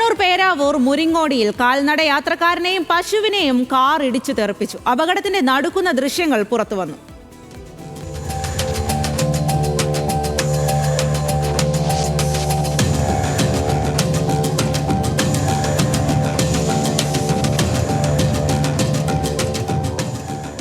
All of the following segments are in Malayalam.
കണ്ണൂർ പേരാവൂർ മുരിങ്ങോടിയിൽ കാൽനട യാത്രക്കാരനെയും പശുവിനെയും കാർ ഇടിച്ചു തെറിപ്പിച്ചു. അപകടത്തിന്റെ നടുക്കുന്ന ദൃശ്യങ്ങൾ പുറത്തുവന്നു.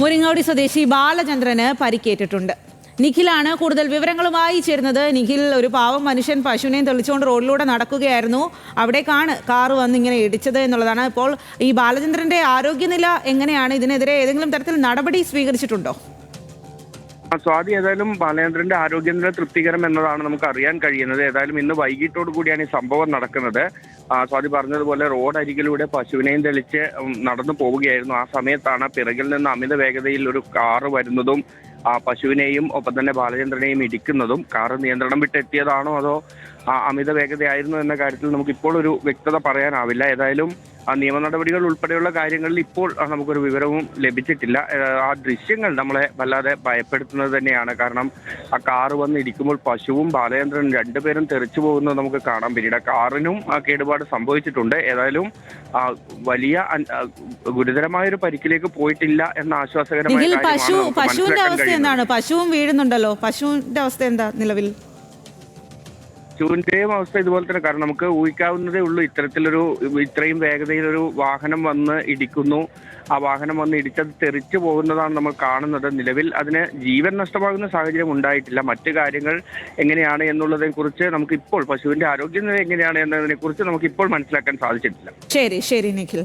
മുരിങ്ങോടി സ്വദേശി ബാലചന്ദ്രന് പരിക്കേറ്റിട്ടുണ്ട്. നിഖിലാണ് കൂടുതൽ വിവരങ്ങളുമായി ചേരുന്നത്. നിഖിൽ, ഒരു പാവം മനുഷ്യൻ പശുവിനെയും തെളിച്ചുകൊണ്ട് റോഡിലൂടെ നടക്കുകയായിരുന്നു. അവിടേക്കാണ് കാറ് വന്ന് ഇങ്ങനെ ഇടിച്ചത് എന്നുള്ളതാണ്. ഇപ്പോൾ ഈ ബാലചന്ദ്രന്റെ ആരോഗ്യനില എങ്ങനെയാണ്? ഇതിനെതിരെ ഏതെങ്കിലും തരത്തിൽ നടപടി സ്വീകരിച്ചിട്ടുണ്ടോ? സ്വാതി, ഏതായാലും ബാലചന്ദ്രന്റെ ആരോഗ്യനില തൃപ്തികരം എന്നതാണ് നമുക്ക് അറിയാൻ കഴിയുന്നത്. ഏതായാലും ഇന്ന് വൈകിട്ടോടു കൂടിയാണ് ഈ സംഭവം നടക്കുന്നത്. സ്വാതി പറഞ്ഞതുപോലെ റോഡരികിലൂടെ പശുവിനെയും തെളിച്ച് നടന്നു പോവുകയായിരുന്നു. ആ സമയത്താണ് പിറകിൽ നിന്ന് അമിത വേഗതയിൽ ഒരു കാറ് വരുന്നതും പശുവിനെയും ഒപ്പം തന്നെ ബാലചന്ദ്രനെയും ഇടിക്കുന്നതും. കാറ് നിയന്ത്രണം വിട്ടെത്തിയതാണോ അതോ അമിത വേഗതയായിരുന്നു എന്ന കാര്യത്തിൽ നമുക്കിപ്പോൾ ഒരു വ്യക്തത പറയാനാവില്ല. ഏതായാലും നിയമ നടപടികൾ ഉൾപ്പെടെയുള്ള കാര്യങ്ങളിൽ ഇപ്പോൾ നമുക്കൊരു വിവരവും ലഭിച്ചിട്ടില്ല. ആ ദൃശ്യങ്ങൾ നമ്മളെ വല്ലാതെ ഭയപ്പെടുത്തുന്നത് തന്നെയാണ്. കാരണം ആ കാറ് വന്ന് ഇടിക്കുമ്പോൾ പശുവും ബാലചന്ദ്രനും രണ്ടുപേരും തെറിച്ചു പോകുന്നത് നമുക്ക് കാണാൻ. പിന്നീട് കാറിനും കേടുപാട് സംഭവിച്ചിട്ടുണ്ട്. ഏതായാലും വലിയ ഗുരുതരമായൊരു പരിക്കിലേക്ക് പോയിട്ടില്ല എന്ന ആശ്വാസകരമായ പശുവിന്റെ അവസ്ഥ എന്താണ്? പശുവും വീഴുന്നുണ്ടല്ലോ. പശുവിന്റെ അവസ്ഥ എന്താ നിലവിൽ? പശുവിന്റെയും അവസ്ഥ ഇതുപോലെ തന്നെ. കാരണം നമുക്ക് ഊഹിക്കാവുന്നതേ ഉള്ളൂ. ഇത്രയും വേഗതയിലൊരു വാഹനം വന്ന് ഇടിക്കുന്നു. ആ വാഹനം വന്ന് ഇടിച്ചത് തെറിച്ചു പോകുന്നതാണ് നമ്മൾ കാണുന്നത്. നിലവിൽ അതിന് ജീവൻ നഷ്ടമാകുന്ന സാഹചര്യം ഉണ്ടായിട്ടില്ല. മറ്റു കാര്യങ്ങൾ എങ്ങനെയാണ് എന്നുള്ളതിനെ കുറിച്ച് നമുക്കിപ്പോൾ, പശുവിന്റെ ആരോഗ്യനില എങ്ങനെയാണ് എന്നതിനെ കുറിച്ച് നമുക്കിപ്പോൾ മനസ്സിലാക്കാൻ സാധിച്ചിട്ടില്ല. ശരി നിഖിൽ.